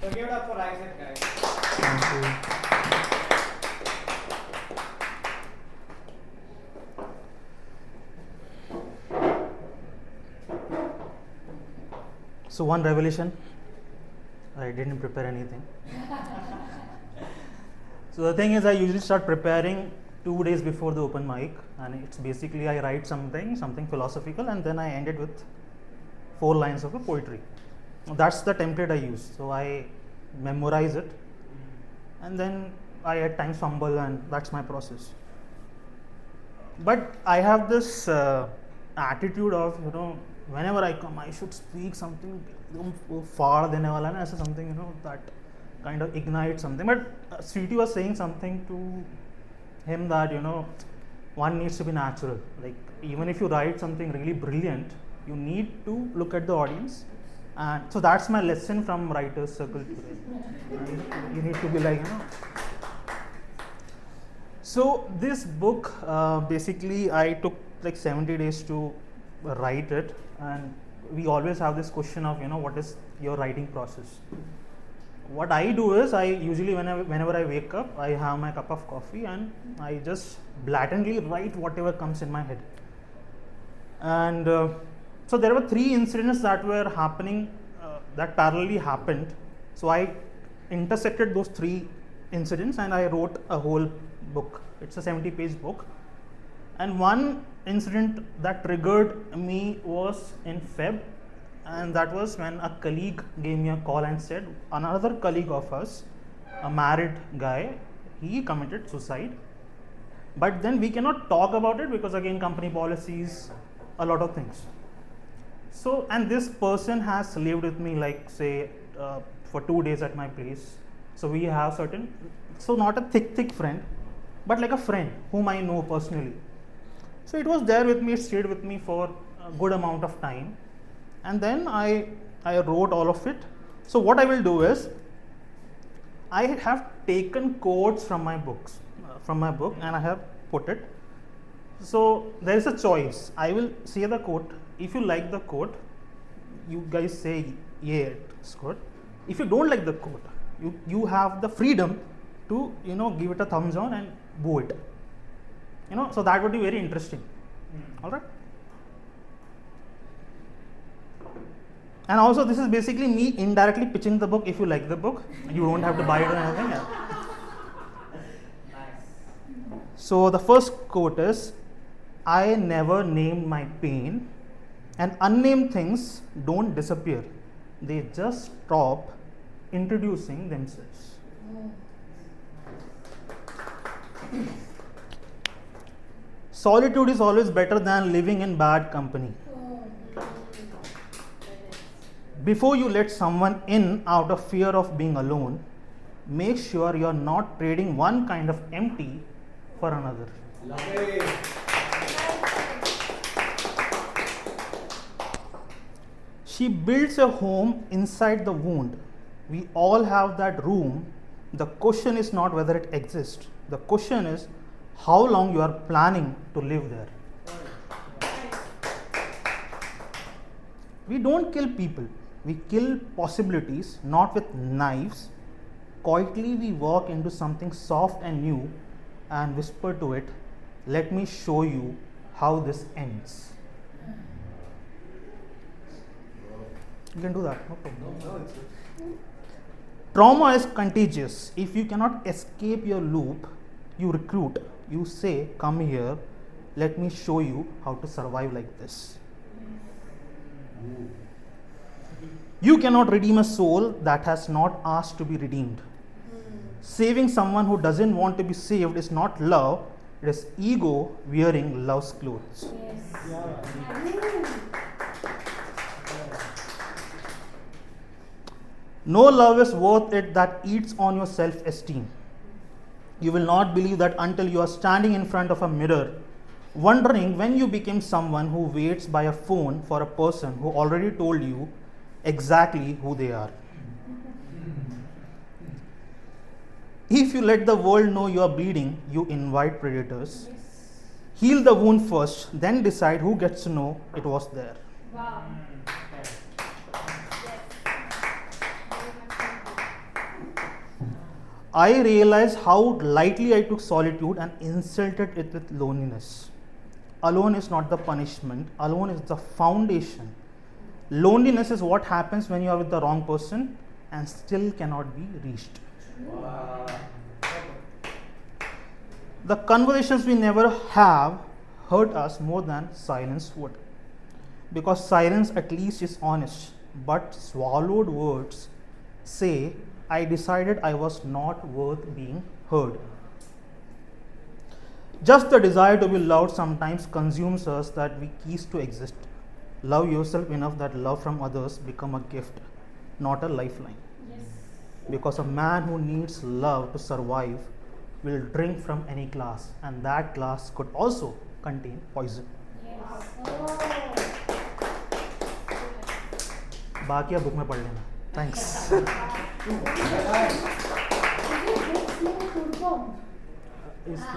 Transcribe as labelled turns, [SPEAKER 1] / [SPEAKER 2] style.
[SPEAKER 1] So give it up for Isaac, guys.
[SPEAKER 2] Thank you. So one revelation, I didn't prepare anything. So the thing is, I usually start preparing 2 days before the open mic, and it's basically I write something philosophical, and then I end it with 4 lines of a poetry. That's the template I use. So I memorize it, and then I at times fumble, and that's my process. But I have this attitude of, whenever I come, I should speak something far than something, that kind of ignites something. But Sweetie was saying something to him that, one needs to be natural. Like, even if you write something really brilliant, you need to look at the audience. And so that's my lesson from Writers Circle today. You need to be like, So this book, basically I took like 70 days to write it, and we always have this question of, what is your writing process? What I do is, I usually whenever I wake up, I have my cup of coffee and I just blatantly write whatever comes in my head. And so there were 3 incidents that were happening, that parallelly happened. So I intersected those 3 incidents and I wrote a whole book. It's a 70-page book. And one incident that triggered me was in Feb, and that was when a colleague gave me a call and said another colleague of us, a married guy, he committed suicide. But then we cannot talk about it because, again, company policies, a lot of things. So, and this person has lived with me, like, say, for 2 days at my place. So we have certain, so not a thick friend, but like a friend whom I know personally. So it was there with me, it stayed with me for a good amount of time. And then I wrote all of it. So what I will do is, I have taken quotes from my book, and I have put it. So there is a choice. I will say the quote. If you like the quote, you guys say, yeah, it's good. If you don't like the quote, you have the freedom to, give it a thumbs down and boo it. So that would be very interesting. All right. And also, this is basically me indirectly pitching the book. If you like the book, you don't have to buy it or anything. Yeah. So the first quote is, I never named my pain, and unnamed things don't disappear. They just stop introducing themselves. Solitude is always better than living in bad company. Before you let someone in out of fear of being alone, make sure you are not trading one kind of empty for another.
[SPEAKER 1] Lovely.
[SPEAKER 2] She builds a home inside the wound. We all have that room. The question is not whether it exists. The question is how long you are planning to live there. We don't kill people. We kill possibilities, not with knives. Quietly we walk into something soft and new and whisper to it, let me show you how this ends. You can do that, no problem. Trauma is contagious. If you cannot escape your loop, you recruit. You say, come here, let me show you how to survive like this. You cannot redeem a soul that has not asked to be redeemed. Saving someone who doesn't want to be saved is not love, it is ego wearing love's clothes. No love is worth it that eats on your self-esteem. You will not believe that until you are standing in front of a mirror, wondering when you became someone who waits by a phone for a person who already told you exactly who they are. If you let the world know you are bleeding, you invite predators. Heal the wound first, then decide who gets to know it was there.
[SPEAKER 3] Wow.
[SPEAKER 2] I realized how lightly I took solitude and insulted it with loneliness. Alone is not the punishment, alone is the foundation. Loneliness is what happens when you are with the wrong person and still cannot be reached.
[SPEAKER 1] Wow.
[SPEAKER 2] The conversations we never have hurt us more than silence would. Because silence at least is honest, but swallowed words say, I decided I was not worth being heard. Just the desire to be loved sometimes consumes us that we cease to exist. Love yourself enough that love from others become a gift, not a lifeline.
[SPEAKER 3] Yes.
[SPEAKER 2] Because a man who needs love to survive will drink from any glass, and that glass could also contain poison.
[SPEAKER 3] Yes.
[SPEAKER 2] बाकी आप book में पढ़ लेना. Thanks.
[SPEAKER 1] Bye-bye.
[SPEAKER 3] Is it books more to